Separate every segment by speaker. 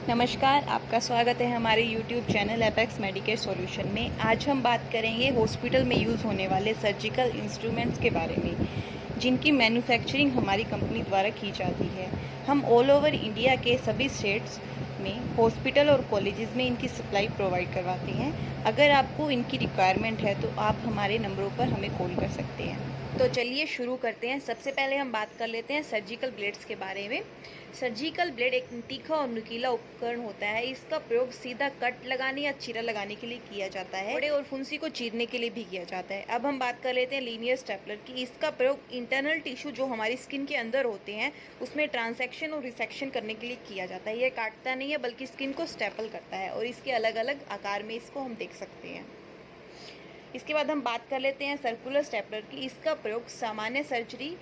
Speaker 1: नमस्कार, आपका स्वागत है हमारे YouTube channel apex Medicare solution में। आज हम बात करेंगे हॉस्पिटल में यूज़ होने वाले सर्जिकल इंस्ट्रूमेंट्स के बारे में, जिनकी मैन्युफैक्चरिंग हमारी कंपनी द्वारा की जाती है। हम ऑल ओवर इंडिया के सभी स्टेट्स में हॉस्पिटल और कॉलेजेस में इनकी सप्लाई प्रोवाइड करवाते हैं। अगर आपको इनकी रिक्वायरमेंट है तो आप हमारे नंबरों पर हमें कॉल कर सकते हैं। तो चलिए शुरू करते हैं। सबसे पहले हम बात कर लेते हैं सर्जिकल ब्लेड्स के बारे में। सर्जिकल ब्लेड एक तीखा और नुकीला उपकरण होता है। इसका प्रयोग सीधा कट लगाने या चीरा लगाने के लिए किया जाता है। बड़े और फुंसी को चीरने के लिए भी किया जाता है। अब हम बात कर लेते हैं लीनियर स्टेपलर की। इसका प्रयोग इंटरनल टिश्यू जो हमारी स्किन के अंदर होते हैं उसमें ट्रांसेक्शन और रिसेक्शन करने के लिए किया जाता है। यह काटता नहीं है बल्कि स्किन को स्टेपल करता है और इसके अलग अलग आकार में इसको हम देख सकते हैं। इसके बाद हम बात कर लेते हैं सर्कुलर स्टेपलर की। इसका प्रयोग सामान्य सर्जरी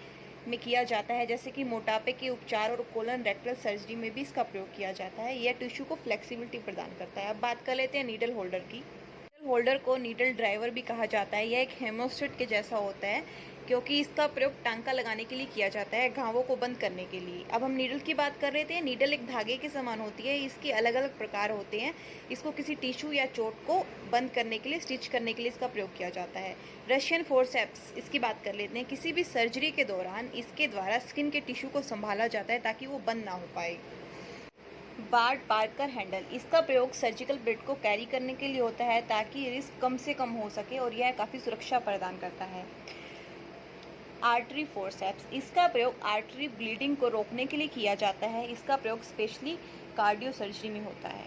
Speaker 1: में किया जाता है, जैसे कि मोटापे के उपचार और कोलन रेक्टल सर्जरी में भी इसका प्रयोग किया जाता है। यह टिश्यू को फ्लेक्सिबिलिटी प्रदान करता है। अब बात कर लेते हैं नीडल होल्डर की। नीडल होल्डर को नीडल ड्राइवर भी कहा जाता है। यह एक हेमोस्टेट के जैसा होता है क्योंकि इसका प्रयोग टांका लगाने के लिए किया जाता है, घावों को बंद करने के लिए। अब हम नीडल की बात कर रहे थे। नीडल एक धागे के समान होती है। इसके अलग अलग प्रकार होते हैं। इसको किसी टिश्यू या चोट को बंद करने के लिए, स्टिच करने के लिए इसका प्रयोग किया जाता है। रशियन फोर्सेप्स, इसकी बात कर लेते हैं। किसी भी सर्जरी के दौरान इसके द्वारा स्किन के टिश्यू को संभाला जाता है ताकि वो बंद ना हो पाए। बार्ड पार्कर हैंडल, इसका प्रयोग सर्जिकल ब्लेड को कैरी करने के लिए होता है ताकि रिस्क कम से कम हो सके और यह काफ़ी सुरक्षा प्रदान करता है। आर्टरी फोर्सेप्स, इसका प्रयोग आर्टरी ब्लीडिंग को रोकने के लिए किया जाता है। इसका प्रयोग स्पेशली कार्डियो सर्जरी में होता है।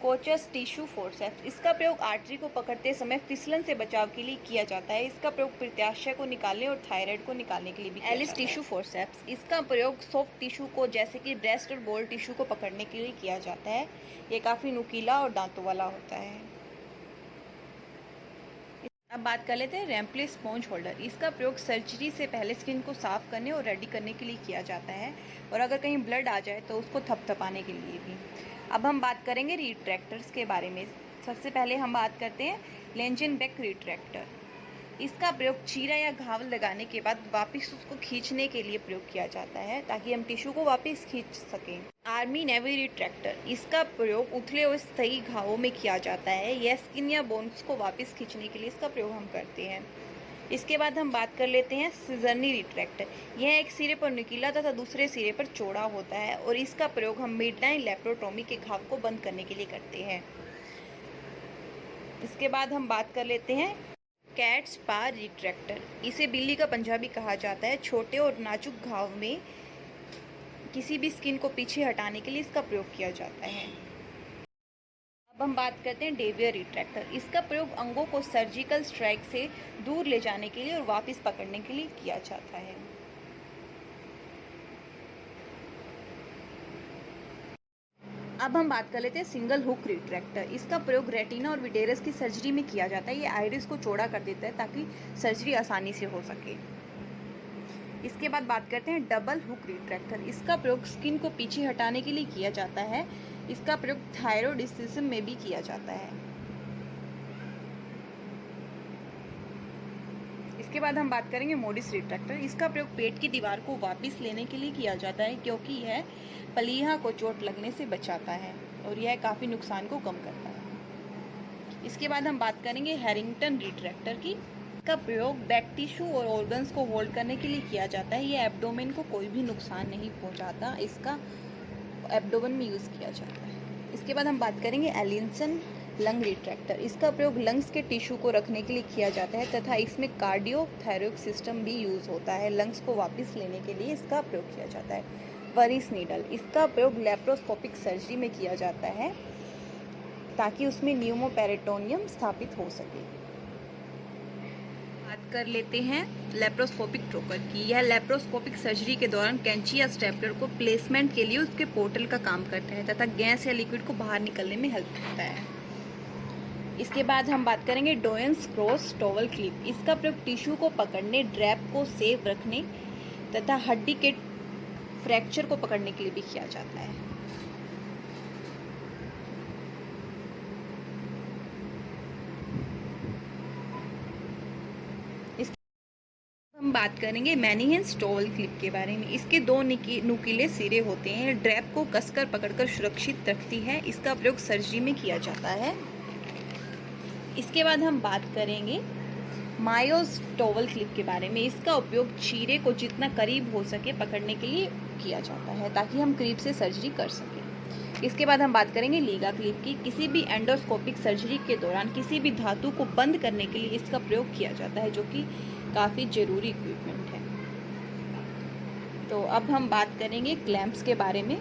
Speaker 1: कोचस टिश्यू फोर्सेप्स, इसका प्रयोग आर्टरी को पकड़ते समय फिसलन से बचाव के लिए किया जाता है। इसका प्रयोग प्रत्याशय को निकालने और थायराइड को निकालने के लिए भी किया जाता है। एलिस टिश्यू फोर्सेप्स, इसका प्रयोग सॉफ्ट टिश्यू को जैसे कि ब्रेस्ट और बोल टिश्यू को पकड़ने के लिए किया जाता है। ये काफ़ी नुकीला और दांतों वाला होता है। अब बात कर लेते हैं रैम्पले स्पॉन्ज होल्डर। इसका प्रयोग सर्जरी से पहले स्किन को साफ करने और रेडी करने के लिए किया जाता है और अगर कहीं ब्लड आ जाए तो उसको थपथपाने के लिए भी। अब हम बात करेंगे रिट्रैक्टर्स के बारे में। सबसे पहले हम बात करते हैं लेंजनबेक रिट्रैक्टर। इसका प्रयोग चीरा या घाव लगाने के बाद वापस उसको खींचने के लिए प्रयोग किया जाता है ताकि हम टिश्यू को वापस खींच सकें। आर्मी नेवी रिट्रैक्टर, इसका प्रयोग उथले और सही घावों में किया जाता है। यह स्किन या बोन्स को वापस खींचने के लिए इसका प्रयोग हम करते हैं। इसके बाद हम बात कर लेते हैं सिजरनी रिट्रैक्टर। यह एक सिरे पर नुकीला तथा दूसरे सिरे पर चौड़ा होता है और इसका प्रयोग हम मिडलाइन लेप्रोटोमी के घाव को बंद करने के लिए करते हैं। इसके बाद हम बात कर लेते हैं कैट्स पा रिट्रैक्टर। इसे बिल्ली का पंजाबी कहा जाता है। छोटे और नाजुक घाव में किसी भी स्किन को पीछे हटाने के लिए इसका प्रयोग किया जाता है। अब हम बात करते हैं डेवियर रिट्रैक्टर। इसका प्रयोग अंगों को सर्जिकल स्ट्राइक से दूर ले जाने के लिए और वापस पकड़ने के लिए किया जाता है। अब हम बात कर लेते हैं सिंगल हुक रिट्रैक्टर। इसका प्रयोग रेटिना और विटेरस की सर्जरी में किया जाता है। ये आइरिस को चौड़ा कर देता है ताकि सर्जरी आसानी से हो सके। इसके बाद बात करते हैं डबल हुक रिट्रैक्टर। इसका प्रयोग स्किन को पीछे हटाने के लिए किया जाता है। इसका प्रयोग थायरोडिस्टिज्म में भी किया जाता है। इसके बाद हम बात करेंगे मोडिस रिट्रैक्टर। इसका प्रयोग पेट की दीवार को वापस लेने के लिए किया जाता है क्योंकि यह पलीहा को चोट लगने से बचाता है और यह काफ़ी नुकसान को कम करता है। इसके बाद हम बात करेंगे हैरिंगटन रिट्रैक्टर की। इसका प्रयोग बैक टिश्यू और ऑर्गन्स को होल्ड करने के लिए किया जाता है। यह एब्डोमेन को कोई भी नुकसान नहीं पहुंचाता। इसका एब्डोमेन में यूज़ किया जाता है। इसके बाद हम बात करेंगे एलिसन लंग रिट्रैक्टर। इसका प्रयोग लंग्स के टिश्यू को रखने के लिए किया जाता है तथा इसमें कार्डियो थायरॉइड सिस्टम भी यूज़ होता है। लंग्स को वापस लेने के लिए इसका प्रयोग किया जाता है। वरिस नीडल, इसका प्रयोग लेप्रोस्कोपिक सर्जरी में किया जाता है ताकि उसमें न्यूमोपेरिटोनियम स्थापित हो सके। बात कर लेते हैं लेप्रोस्कोपिक ट्रोकर की। यह लेप्रोस्कोपिक सर्जरी के दौरान कैंची या स्टेपलर को प्लेसमेंट के लिए उसके पोर्टल का काम करता है तथा गैस या लिक्विड को बाहर निकलने में हेल्प करता है। इसके बाद हम बात करेंगे डोयंस क्रॉस टॉवल क्लिप। इसका प्रयोग टिश्यू को पकड़ने, ड्रैप को सेफ रखने तथा हड्डी के फ्रैक्चर को पकड़ने के लिए भी किया जाता है। हम बात करेंगे मैनीहेंस टॉवल क्लिप के बारे में। इसके दो नुकीले सिरे होते हैं, ड्रैप को कसकर पकड़कर सुरक्षित रखती है। इसका प्रयोग सर्जरी में किया जाता है। इसके बाद हम बात करेंगे मायोस टॉवल क्लिप के बारे में। इसका उपयोग चीरे को जितना करीब हो सके पकड़ने के लिए किया जाता है ताकि हम करीब से सर्जरी कर सकें। इसके बाद हम बात करेंगे लीगा क्लिप की। किसी भी एंडोस्कोपिक सर्जरी के दौरान किसी भी धातु को बंद करने के लिए इसका प्रयोग किया जाता है, जो कि काफ़ी ज़रूरी इक्विपमेंट है। तो अब हम बात करेंगे क्लैंप्स के बारे में।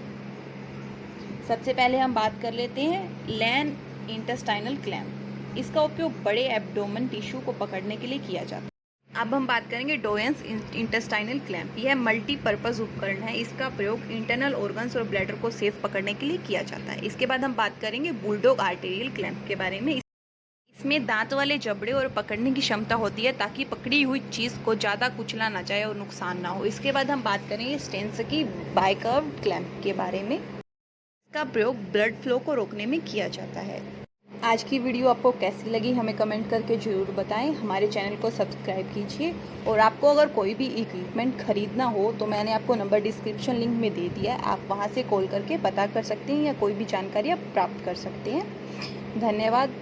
Speaker 1: सबसे पहले हम बात कर लेते हैं लैन इंटेस्टाइनल क्लैंप। इसका उपयोग बड़े एब्डोमेन टिश्यू को पकड़ने के लिए किया जाता है। अब हम बात करेंगे डोयंस इंटेस्टाइनल क्लैंप। यह मल्टीपर्पज़ उपकरण है। इसका प्रयोग इंटरनल ऑर्गन्स और ब्लैडर को सेफ पकड़ने के लिए किया जाता है। इसके बाद हम बात करेंगे बुलडॉग आर्टेरियल क्लैंप के बारे में। इसमें दांत वाले जबड़े और पकड़ने की क्षमता होती है ताकि पकड़ी हुई चीज़ को ज़्यादा कुचला ना जाए और नुकसान ना हो। इसके बाद हम बात करेंगे स्टेंसकी बाइकर्व क्लैंप के बारे में। इसका प्रयोग ब्लड फ्लो को रोकने में किया जाता है। आज की वीडियो आपको कैसी लगी हमें कमेंट करके ज़रूर बताएं। हमारे चैनल को सब्सक्राइब कीजिए और आपको अगर कोई भी इक्विपमेंट ख़रीदना हो तो मैंने आपको नंबर डिस्क्रिप्शन लिंक में दे दिया है, आप वहां से कॉल करके पता कर सकते हैं या कोई भी जानकारी आप प्राप्त कर सकते हैं। धन्यवाद।